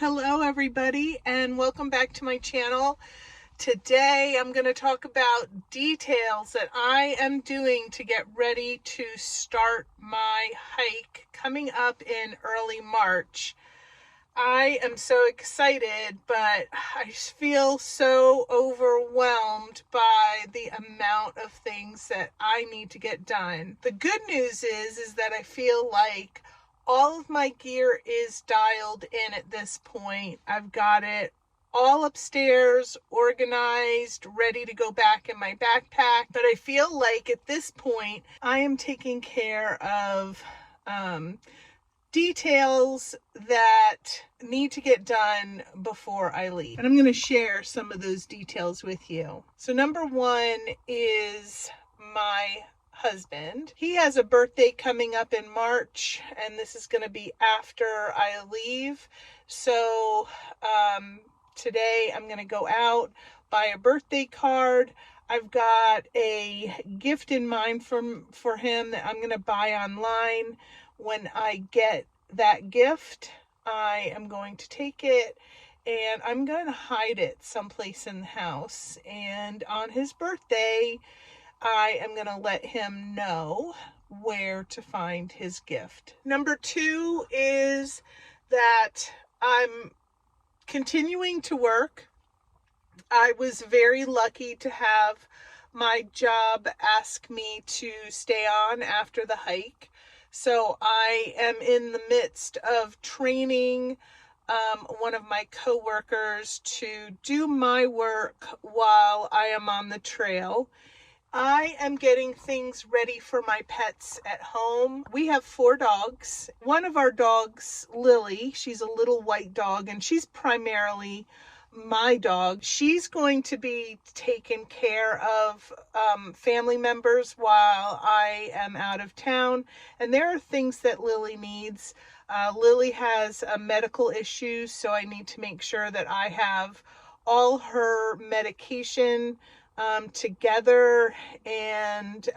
Hello everybody and welcome back to my channel. Today I'm going to talk about details that I am doing to get ready to start my hike coming up in early March. I am so excited, but I just feel so overwhelmed by the amount of things that I need to get done. The good news is that I feel like all of my gear is dialed in at this point. I've got it all upstairs, organized, ready to go back in my backpack. But I feel like at this point, I am taking care of details that need to get done before I leave. And I'm going to share some of those details with you. So number one is my husband. He has a birthday coming up in March, and this is going to be after I leave. So today I'm going to go out, buy a birthday card. I've got a gift in mind for him that I'm going to buy online. When I get that gift, I am going to take it and I'm going to hide it someplace in the house. And on his birthday, I am going to let him know where to find his gift. Number two is that I'm continuing to work. I was very lucky to have my job ask me to stay on after the hike. So I am in the midst of training one of my coworkers to do my work while I am on the trail. I am getting things ready for my pets at home. We have 4 dogs. One of our dogs, Lily, she's a little white dog, and she's primarily my dog. She's going to be taking care of family members while I am out of town. And there are things that Lily needs. Lily has a medical issue, so I need to make sure that I have all her medication together and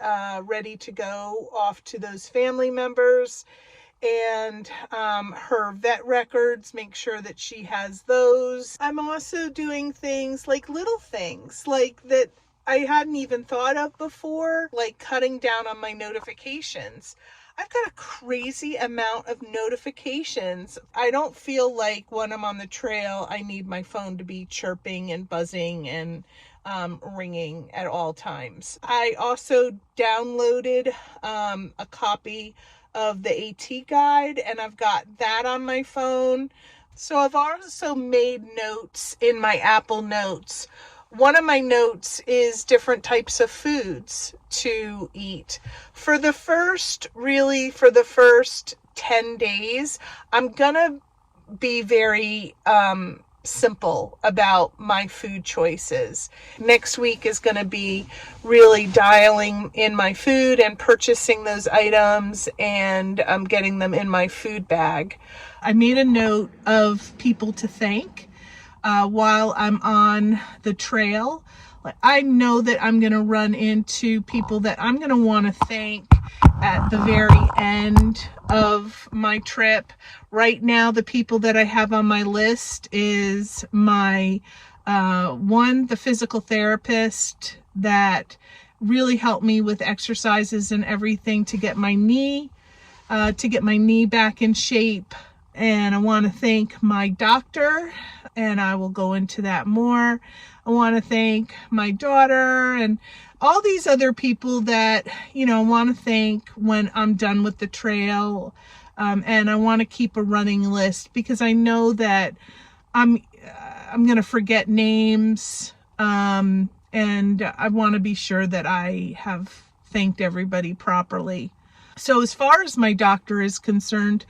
ready to go off to those family members. And her vet records, make sure that she has those. I'm also doing things like little things like that I hadn't even thought of before, like cutting down on my notifications. I've got a crazy amount of notifications. I don't feel like when I'm on the trail, I need my phone to be chirping and buzzing and ringing at all times. I also downloaded a copy of the AT guide, and I've got that on my phone. So I've also made notes in my Apple Notes. One of my notes is different types of foods to eat. For the first 10 days, I'm gonna be very simple about my food choices. Next week is going to be really dialing in my food and purchasing those items and getting them in my food bag. I made a note of people to thank while I'm on the trail. I know that I'm going to run into people that I'm going to want to thank at the very end of my trip. Right now, the people that I have on my list is my the physical therapist that really helped me with exercises and everything to get my knee back in shape. And I want to thank my doctor, and I will go into that more. I want to thank my daughter and all these other people that, I want to thank when I'm done with the trail. And I want to keep a running list because I know that I'm going to forget names. And I want to be sure that I have thanked everybody properly. So as far as my doctor is concerned,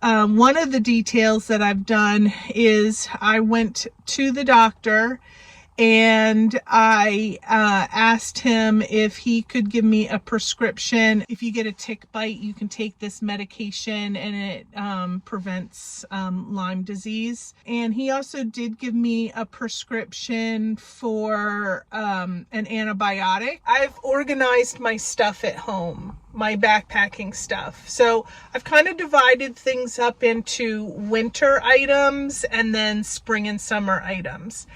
one of the details that I've done is I went to the doctor and I asked him if he could give me a prescription. If you get a tick bite, you can take this medication and it prevents Lyme disease. And he also did give me a prescription for an antibiotic. I've organized my stuff at home. my backpacking stuff. So I've kind of divided things up into winter items and then spring and summer items.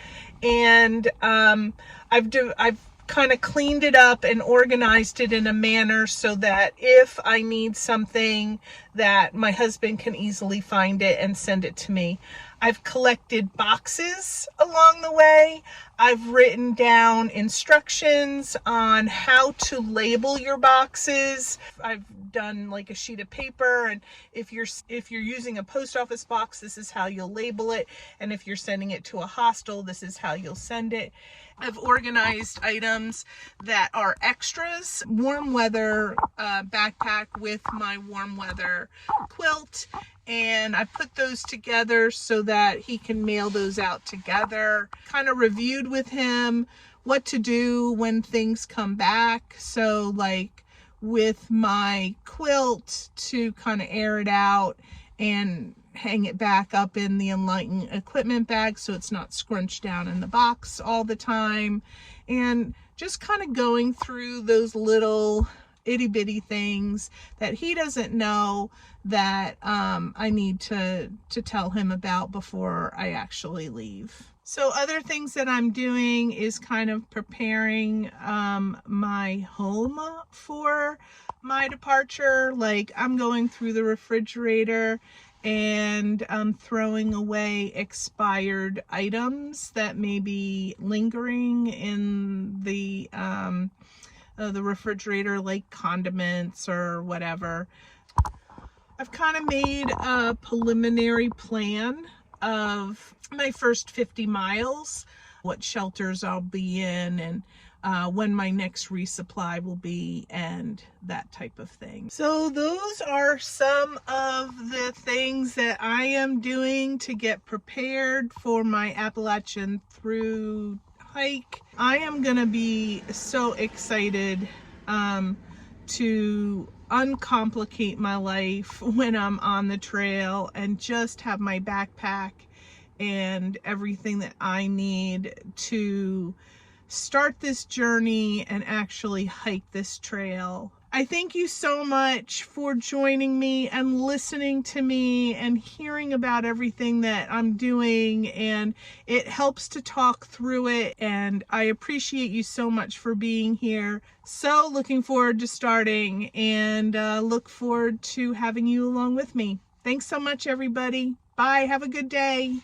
And I've kind of cleaned it up and organized it in a manner so that if I need something, that my husband can easily find it and send it to me. I've collected boxes along the way. I've written down instructions on how to label your boxes. I've done like a sheet of paper, and if you're using a post office box, this is how you'll label it, and if you're sending it to a hostel, this is how you'll send it. I've organized items that are extras, warm weather backpack with my warm weather quilt, and I put those together so that he can mail those out together. Kind of reviewed with him what to do when things come back. So like with my quilt, to kind of air it out and hang it back up in the Enlighten equipment bag so it's not scrunched down in the box all the time, and just kind of going through those little itty bitty things that he doesn't know that I need to tell him about before I actually leave. So other things that I'm doing is kind of preparing my home for my departure. Like I'm going through the refrigerator and throwing away expired items that may be lingering in the refrigerator, like condiments or whatever. I've kind of made a preliminary plan of my first 50 miles, what shelters I'll be in, and when my next resupply will be, and that type of thing. So those are some of the things that I am doing to get prepared for my Appalachian Thru Hike. I am gonna be so excited to uncomplicate my life when I'm on the trail and just have my backpack and everything that I need to start this journey and actually hike this trail. I thank you so much for joining me and listening to me and hearing about everything that I'm doing, and it helps to talk through it, and I appreciate you so much for being here. So looking forward to starting, and look forward to having you along with me. Thanks so much, everybody. Bye. Have a good day.